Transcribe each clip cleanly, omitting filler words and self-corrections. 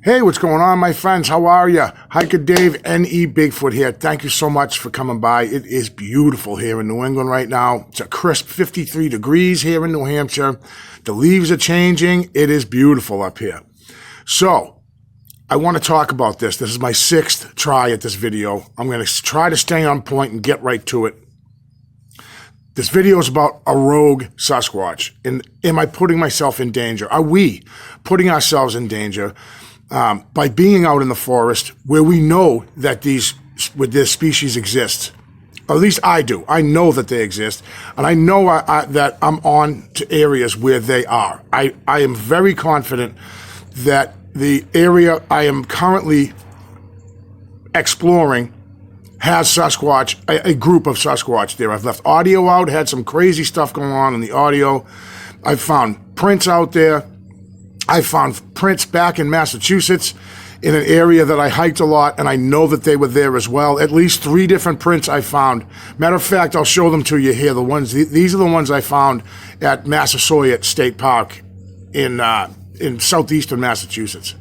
Hey, what's going on, my friends? How are you? Hiker Dave, N.E. Bigfoot here. Thank you so much for coming by. It is beautiful here in New England right now. It's a crisp 53 degrees here in New Hampshire. The leaves are changing. It is beautiful up here. So, I want to talk about this. This is my 6th try at this video. I'm going to try to stay on point and get right to it. This video is about a rogue Sasquatch. And am I putting myself in danger? Are we putting ourselves in danger by being out in the forest where we know that this species exists? Or at least I do. I know that they exist, and I know that I'm on to areas where they are. I am very confident that the area I am currently exploring has Sasquatch, a group of Sasquatch there. I've left audio out, had some crazy stuff going on in the audio. I've found prints out there. I found prints back in Massachusetts in an area that I hiked a lot, and I know that they were there as well. At least 3 different prints I found. Matter of fact, I'll show them to you here. These are the ones I found at Massasoit State Park in southeastern Massachusetts.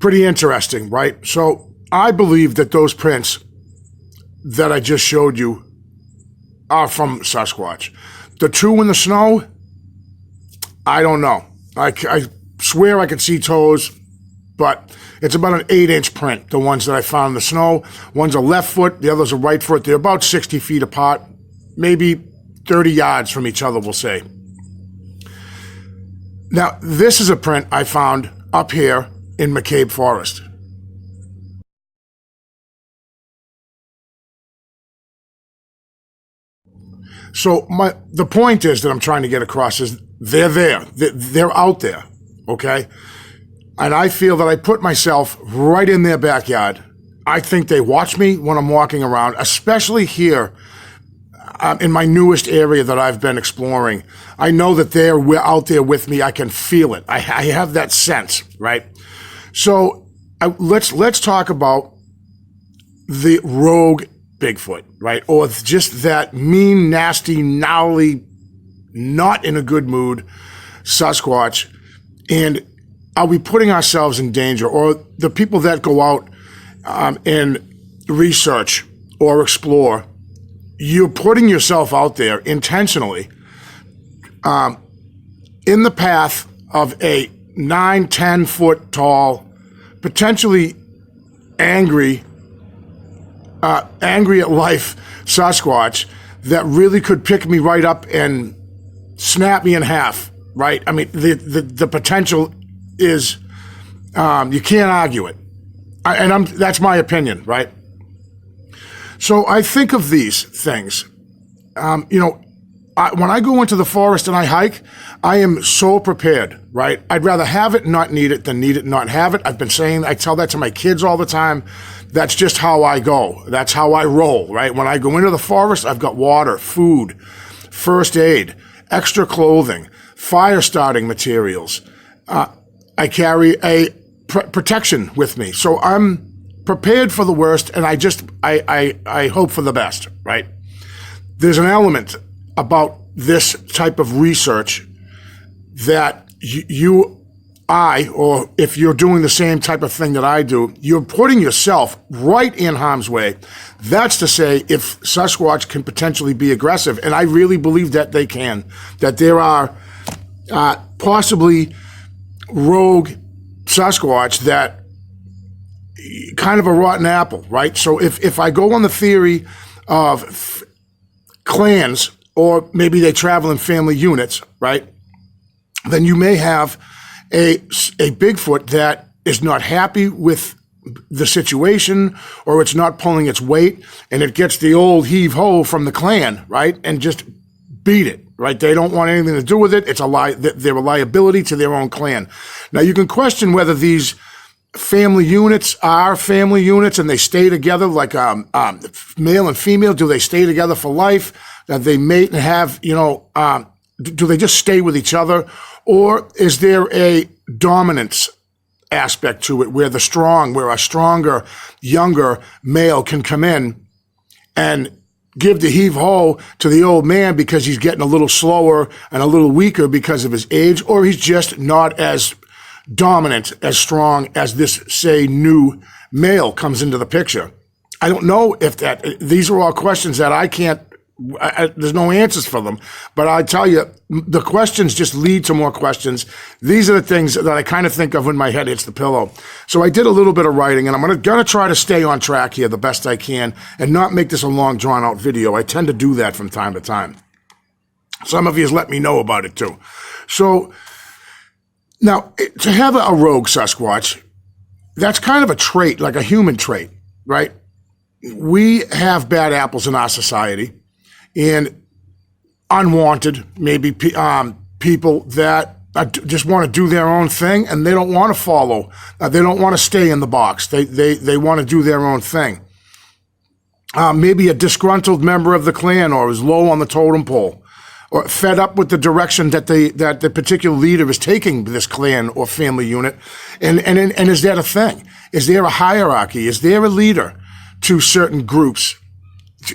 Pretty interesting, right? So I believe that those prints that I just showed you are from Sasquatch. The 2 in the snow, I don't know. I swear I could see toes, but it's about an 8-inch print, the ones that I found in the snow. One's a left foot, the other's a right foot. They're about 60 feet apart, maybe 30 yards from each other, we'll say. Now, this is a print I found up here in McCabe Forest. So the point is that I'm trying to get across is they're there. They're out there, okay? And I feel that I put myself right in their backyard. I think they watch me when I'm walking around, especially here in my newest area that I've been exploring. I know that they're out there with me. I can feel it. I have that sense, right? So let's talk about the rogue Bigfoot, right? Or just that mean, nasty, gnarly, not in a good mood Sasquatch. And are we putting ourselves in danger? Or the people that go out and research or explore, you're putting yourself out there intentionally in the path of a 9-10 foot tall, potentially angry at life Sasquatch that really could pick me right up and snap me in half, right? I mean, the potential is, you can't argue it. That's my opinion, right? So I think of these things, when I go into the forest and I hike, I am so prepared, right? I'd rather have it and not need it than need it and not have it. I've been saying, I tell that to my kids all the time. That's just how I go. That's how I roll, right? When I go into the forest, I've got water, food, first aid, extra clothing, fire starting materials. I carry a protection with me. So I'm prepared for the worst, and I hope for the best, right? There's an element about this type of research that or if you're doing the same type of thing that I do, you're putting yourself right in harm's way. That's to say, if Sasquatch can potentially be aggressive, and I really believe that they can, that there are possibly rogue Sasquatch that kind of a rotten apple, right? So if I go on the theory of clans, or maybe they travel in family units, right? Then you may have a Bigfoot that is not happy with the situation, or it's not pulling its weight, and it gets the old heave-ho from the clan, right? And just beat it, right? They don't want anything to do with it. It's they're a liability to their own clan. Now, you can question whether these family units are family units and they stay together like male and female. Do they stay together for life? That they mate and have, do they just stay with each other, or is there a dominance aspect to it where a stronger, younger male can come in and give the heave-ho to the old man because he's getting a little slower and a little weaker because of his age, or he's just not as dominant, as strong as this, say, new male comes into the picture? I don't know if these are all questions that I can't, there's no answers for them, but I tell you, the questions just lead to more questions. These are the things that I kind of think of when my head hits the pillow. So I did a little bit of writing, and I'm gonna try to stay on track here the best I can and not make this a long, drawn-out video. I tend to do that from time to time. Some of you let me know about it too. So now, to have a rogue Sasquatch, that's kind of a trait, like a human trait, right? We have bad apples in our society, and unwanted, maybe people that just want to do their own thing, and they don't want to follow. They don't want to stay in the box. They want to do their own thing. Maybe a disgruntled member of the clan, or is low on the totem pole, or fed up with the direction that the particular leader is taking this clan or family unit. And is that a thing? Is there a hierarchy? Is there a leader to certain groups?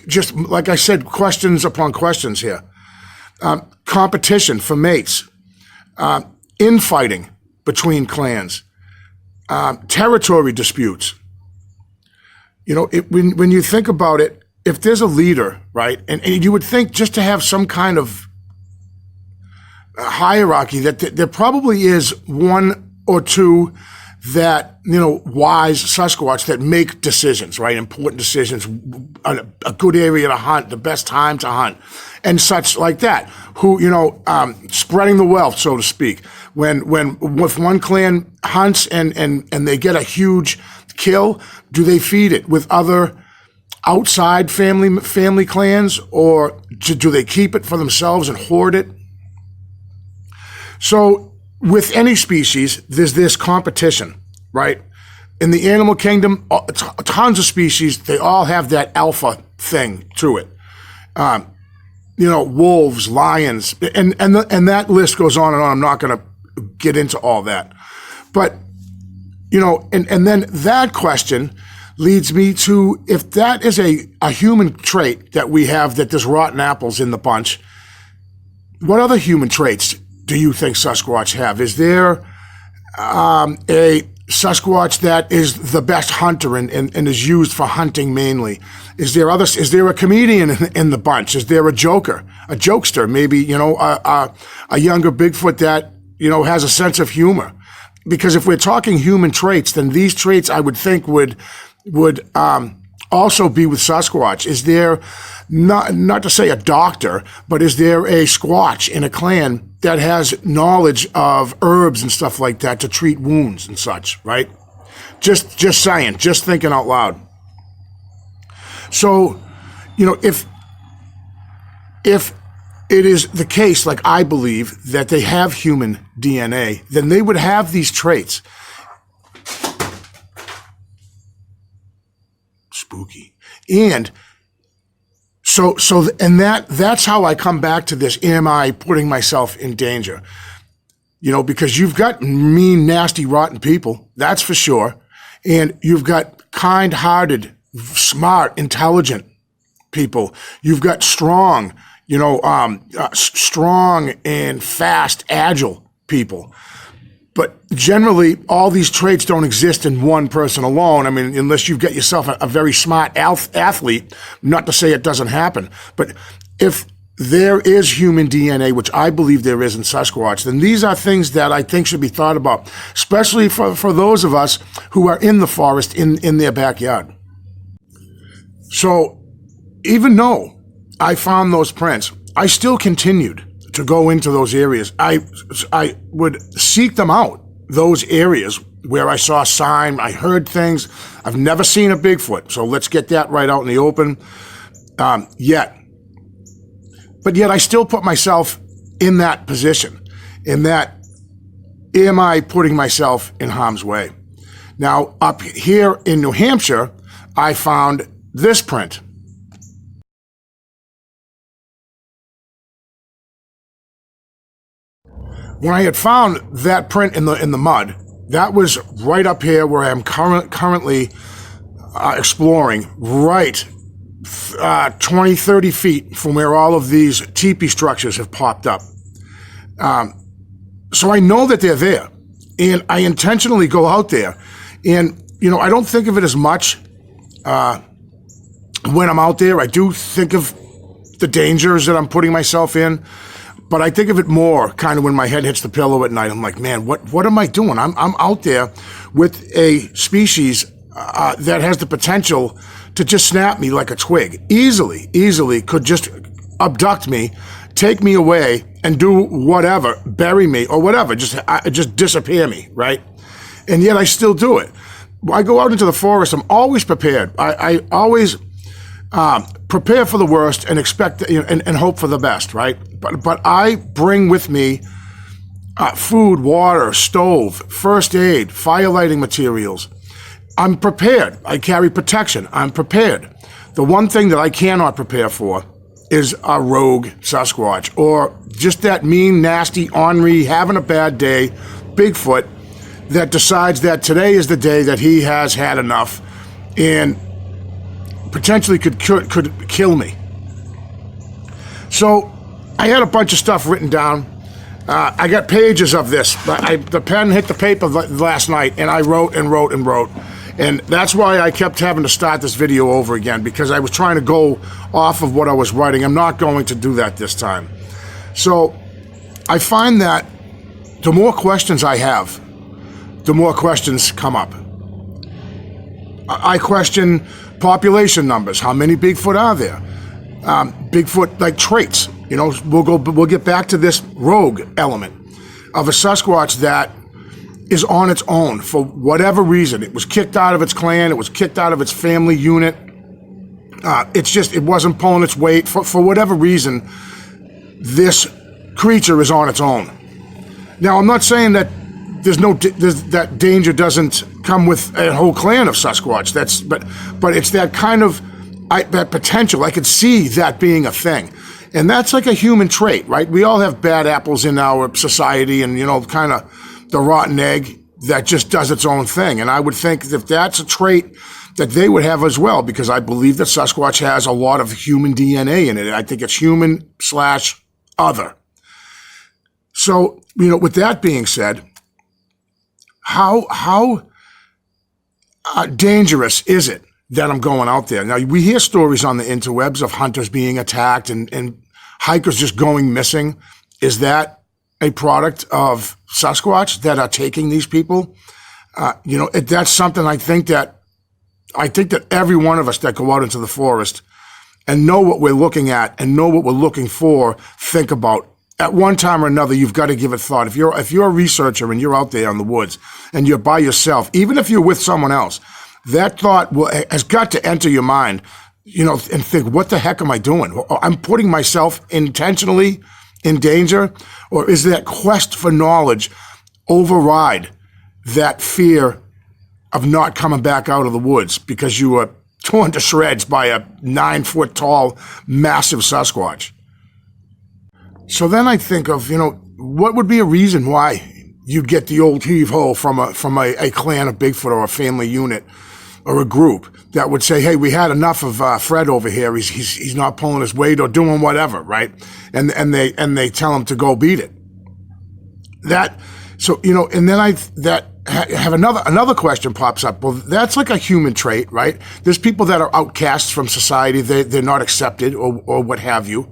Just like I said, questions upon questions here. Competition for mates, infighting between clans, territory disputes. You know, when you think about it, if there's a leader, right, and you would think just to have some kind of hierarchy, that there probably is one or two that, you know, wise Sasquatch that make decisions, right? Important decisions, a good area to hunt, the best time to hunt, and such like that. Who, you know, spreading the wealth, so to speak. When if one clan hunts and they get a huge kill, do they feed it with other outside family clans, or do they keep it for themselves and hoard it? So with any species, there's this competition, right? In the animal kingdom, tons of species, they all have that alpha thing to it. You know, wolves, lions, and that list goes on and on. I'm not going to get into all that. But, you know, and then that question leads me to, if that is a human trait that we have, that there's rotten apples in the bunch, what other human traits do you think Sasquatch have? Is there a Sasquatch that is the best hunter and is used for hunting mainly? Is there a comedian in the bunch? Is there a jokester, maybe, you know, a younger Bigfoot that, you know, has a sense of humor? Because if we're talking human traits, then these traits I would think would also be with Sasquatch. Is there, not to say a doctor, but is there a Squatch in a clan that has knowledge of herbs and stuff like that to treat wounds and such, right? Just saying, just thinking out loud. So, you know, if it is the case, like I believe, that they have human DNA, then they would have these traits. Spooky. And that's how I come back to this. Am I putting myself in danger? You know, because you've got mean, nasty, rotten people, that's for sure. And you've got kind-hearted, smart, intelligent people. You've got strong, you know, strong and fast, agile people. But generally, all these traits don't exist in one person alone. I mean, unless you've got yourself a very smart athlete, not to say it doesn't happen. But if there is human DNA, which I believe there is in Sasquatch, then these are things that I think should be thought about, especially for those of us who are in the forest, in their backyard. So even though I found those prints, I still continued to go into those areas. I would seek them out, those areas where I saw sign, I heard things. I've never seen a Bigfoot, so let's get that right out in the open yet. But yet I still put myself in that position, in that, am I putting myself in harm's way? Now, up here in New Hampshire, I found this print. when I had found that print in the mud, that was right up here where I am currently exploring, right 20, 30 feet from where all of these teepee structures have popped up. So I know that they're there, and I intentionally go out there. And, you know, I don't think of it as much when I'm out there. I do think of the dangers that I'm putting myself in, but I think of it more kind of when my head hits the pillow at night. I'm like, man, what am I doing? I'm out there with a species that has the potential to just snap me like a twig. Easily could just abduct me, take me away, and do whatever, bury me or whatever, just disappear me, right? And yet I still do it. I go out into the forest. I'm always prepared. I always prepare for the worst and expect, and hope for the best, right? But I bring with me food, water, stove, first aid, fire lighting materials. I'm prepared. I carry protection. I'm prepared. The one thing that I cannot prepare for is a rogue Sasquatch, or just that mean, nasty, ornery, having a bad day Bigfoot that decides that today is the day that he has had enough and potentially could kill me. So I had a bunch of stuff written down. I got pages of this. The pen hit the paper last night, and I wrote and wrote and wrote. And that's why I kept having to start this video over again, because I was trying to go off of what I was writing. I'm not going to do that this time. So I find that the more questions I have, the more questions come up. I question population numbers. How many Bigfoot are there? Bigfoot like traits. You know, we'll get back to this rogue element of a Sasquatch that is on its own for whatever reason. It was kicked out of its clan. It was kicked out of its family unit. It wasn't pulling its weight. For whatever reason, this creature is on its own. Now, I'm not saying that that danger doesn't come with a whole clan of Sasquatch. But it's that kind of that potential. I could see that being a thing. And that's like a human trait, right? We all have bad apples in our society, and, kind of the rotten egg that just does its own thing. And I would think that that's a trait that they would have as well, because I believe that Sasquatch has a lot of human DNA in it. I think it's human/other. So, with that being said, how dangerous is it that I'm going out there? Now, we hear stories on the interwebs of hunters being attacked and hikers just going missing. Is that a product of Sasquatch that are taking these people? That's something I think that every one of us that go out into the forest and know what we're looking at and know what we're looking for, think about. At one time or another, you've got to give it thought. If you're a researcher and you're out there in the woods and you're by yourself, even if you're with someone else, that thought has got to enter your mind, and think, what the heck am I doing? I'm putting myself intentionally in danger, or is that quest for knowledge override that fear of not coming back out of the woods because you were torn to shreds by a 9-foot tall, massive Sasquatch? So then I think of, what would be a reason why you'd get the old heave-ho from a clan of Bigfoot or a family unit or a group that would say, hey, we had enough of Fred over here. He's not pulling his weight or doing whatever, right? And they tell him to go beat it. And then I have another question pops up. Well, that's like a human trait, right? There's people that are outcasts from society. They're not accepted or what have you.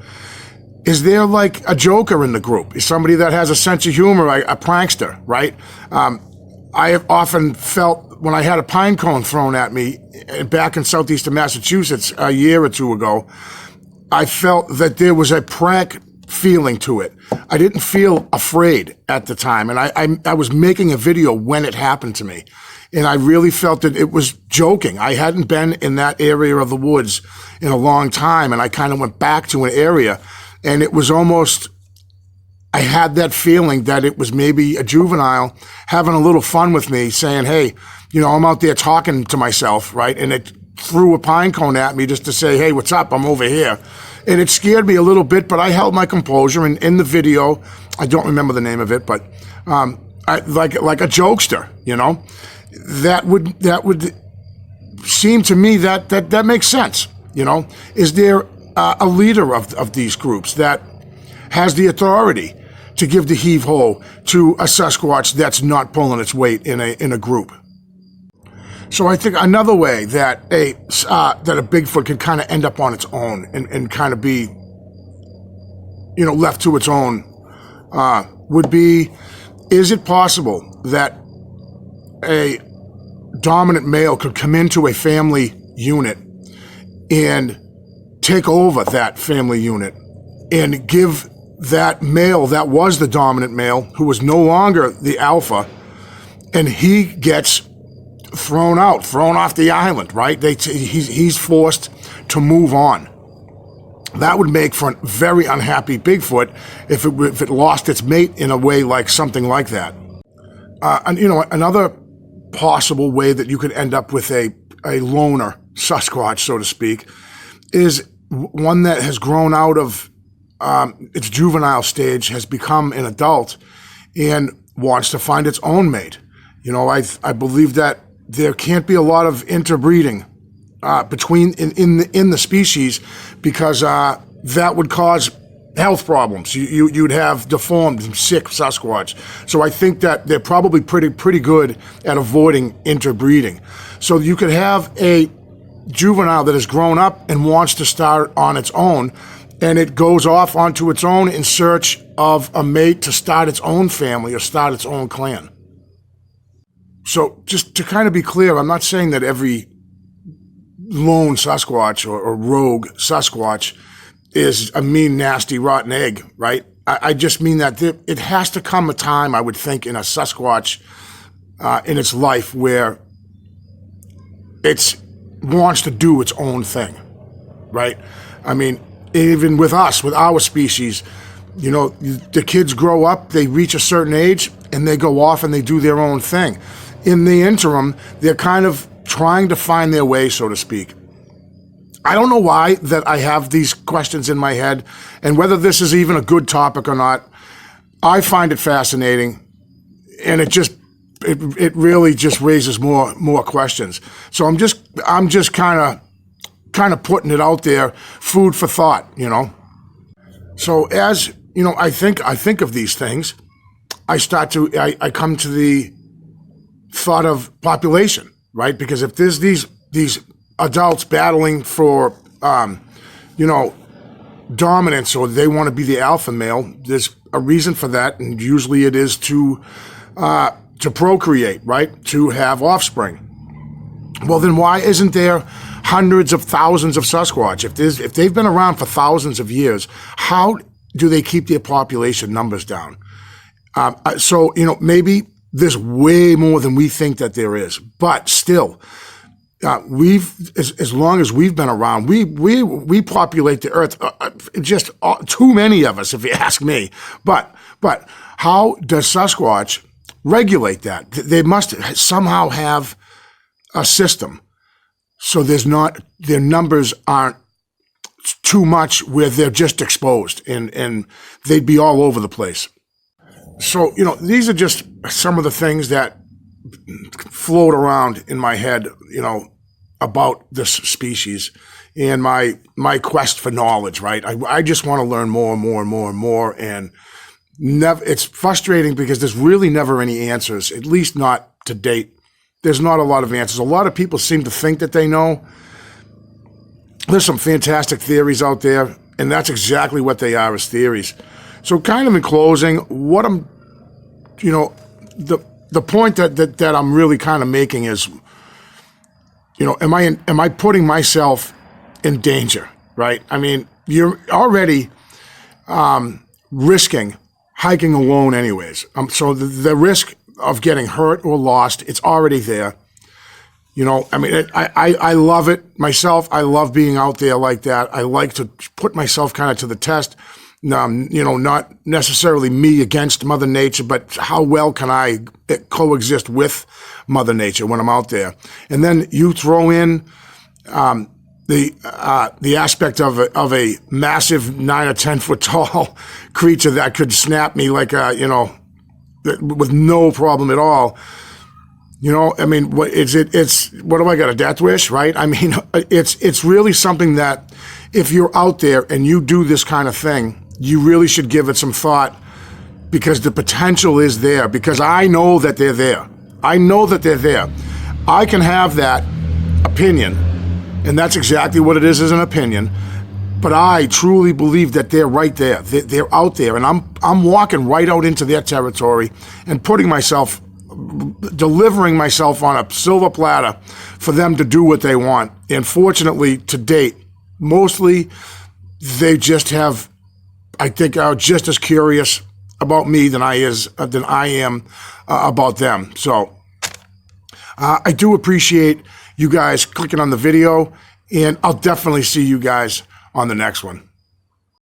Is there like a joker in the group? Is somebody that has a sense of humor, a prankster, right? I have often felt when I had a pine cone thrown at me back in southeastern Massachusetts a year or two ago, I felt that there was a prank feeling to it. I didn't feel afraid at the time, and I was making a video when it happened to me, and I really felt that it was joking. I hadn't been in that area of the woods in a long time, and I kind of went back to an area, and it was almost, I had that feeling that it was maybe a juvenile having a little fun with me, saying, hey, I'm out there talking to myself, right? And it threw a pine cone at me just to say, hey, what's up? I'm over here. And it scared me a little bit, but I held my composure. And in the video, I don't remember the name of it, but like a jokester, you know, that would seem to me that makes sense. You know, is there a leader of these groups that has the authority to give the heave-ho to a Sasquatch that's not pulling its weight in a group? So I think another way that a Bigfoot could kind of end up on its own and kind of be, you know, left to its own would be, is it possible that a dominant male could come into a family unit and take over that family unit and give that male that was the dominant male, who was no longer the alpha, and he gets thrown off the island, right? He's forced to move on. That would make for a very unhappy Bigfoot if it lost its mate in a way like something like that. And you know, another possible way that you could end up with a loner Sasquatch, so to speak, is one that has grown out of its juvenile stage, has become an adult, and wants to find its own mate. You know, I believe that there can't be a lot of interbreeding between in the species, because that would cause health problems. You'd have deformed and sick Sasquatch. So I think that they're probably pretty good at avoiding interbreeding. So you could have a juvenile that has grown up and wants to start on its own, and it goes off onto its own in search of a mate to start its own family or start its own clan. So just to kind of be clear, I'm not saying that every lone Sasquatch or rogue Sasquatch is a mean, nasty, rotten egg, right? I just mean that it has to come a time, I would think, in a Sasquatch in its life where it wants to do its own thing, right? I mean, even with us, with our species, you know, the kids grow up, they reach a certain age, and they go off and they do their own thing. In the interim, they're kind of trying to find their way, so to speak. I don't know why that I have these questions in my head, and whether this is even a good topic or not. I find it fascinating, and it really just raises more questions. So I'm just kind of putting it out there, food for thought, you know. So as you know, I think of these things, I come to the thought of population, right? Because if there's these adults battling for you know, dominance, or they want to be the alpha male, there's a reason for that, and usually it is to procreate, right? To have offspring. Well, then why isn't there hundreds of thousands of Sasquatch? If they've been around for thousands of years, how do they keep their population numbers down? So, you know, maybe there's way more than we think that there is, but still, as long as we've been around, we populate the earth, just too many of us, if you ask me. But how does Sasquatch regulate that? They must somehow have a system, so their numbers aren't too much where they're just exposed and they'd be all over the place. So, you know, these are just some of the things that float around in my head, you know, about this species and my quest for knowledge, right? I just want to learn more and more and more and more, and it's frustrating because there's really never any answers, at least not to date. There's not a lot of answers. A lot of people seem to think that they know. There's some fantastic theories out there, and that's exactly what they are, as theories. So kind of in closing, what I'm, you know, the point that I'm really kind of making is, you know, am I putting myself in danger, right? I mean, you're already risking hiking alone anyways. So the risk of getting hurt or lost, it's already there. You know, I mean, I love it myself. I love being out there like that. I like to put myself kind of to the test. You know, not necessarily me against Mother Nature, but how well can I coexist with Mother Nature when I'm out there? And then you throw in the aspect of a massive 9 or 10 foot tall creature that could snap me like with no problem at all. I mean, it's what do I got, a death wish, right? I mean, it's really something that if you're out there and you do this kind of thing, you really should give it some thought, because the potential is there, because I know that they're there. I know that they're there. I can have that opinion, and that's exactly what it is an opinion, but I truly believe that they're right there. They're out there, and I'm walking right out into their territory and delivering myself on a silver platter for them to do what they want. And fortunately, to date, mostly they just have, I think, are just as curious about me than I am about them. So I do appreciate you guys clicking on the video, and I'll definitely see you guys on the next one.